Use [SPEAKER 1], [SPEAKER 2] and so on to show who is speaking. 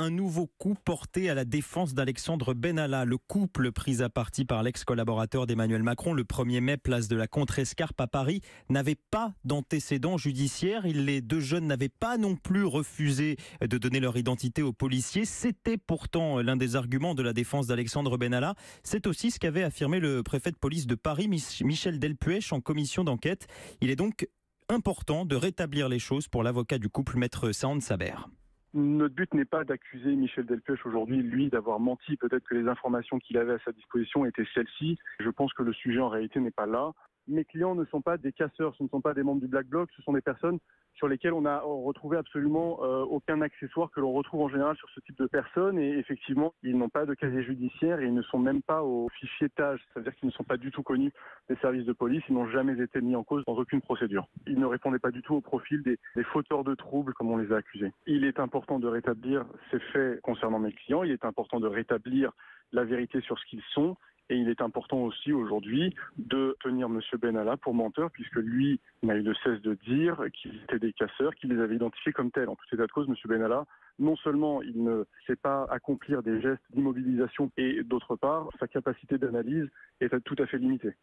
[SPEAKER 1] un nouveau coup porté à la défense d'Alexandre Benalla. Le couple pris à partie par l'ex-collaborateur d'Emmanuel Macron le 1er mai, place de la Contrescarpe à Paris, n'avait pas d'antécédents judiciaires. Les deux jeunes n'avaient pas non plus refusé de donner leur identité aux policiers. C'était pourtant l'un des arguments de la défense d'Alexandre Benalla. C'est aussi ce qu'avait affirmé le préfet de police de Paris, Michel Delpuech, en commission d'enquête. Il est donc important de rétablir les choses pour l'avocat du couple, maître Saand Saber.
[SPEAKER 2] Notre but n'est pas d'accuser Michel Delpuech aujourd'hui, lui, d'avoir menti. Peut-être que les informations qu'il avait à sa disposition étaient celles-ci. Je pense que le sujet en réalité n'est pas là. Mes clients ne sont pas des casseurs, ce ne sont pas des membres du Black Bloc, ce sont des personnes sur lesquelles on a retrouvé absolument aucun accessoire que l'on retrouve en général sur ce type de personnes. Et effectivement, ils n'ont pas de casier judiciaire et ils ne sont même pas au fichier TAGE. C'est-à-dire qu'ils ne sont pas du tout connus des services de police. Ils n'ont jamais été mis en cause dans aucune procédure. Ils ne répondaient pas du tout au profil des fauteurs de troubles, comme on les a accusés. Il est important de rétablir ces faits concernant mes clients. Il est important de rétablir la vérité sur ce qu'ils sont. Et il est important aussi aujourd'hui de tenir M. Benalla pour menteur, puisque lui n'a eu de cesse de dire qu'ils étaient des casseurs, qu'il les avait identifiés comme tels. En tout état de cause, M. Benalla, non seulement il ne sait pas accomplir des gestes d'immobilisation, et d'autre part, sa capacité d'analyse est tout à fait limitée.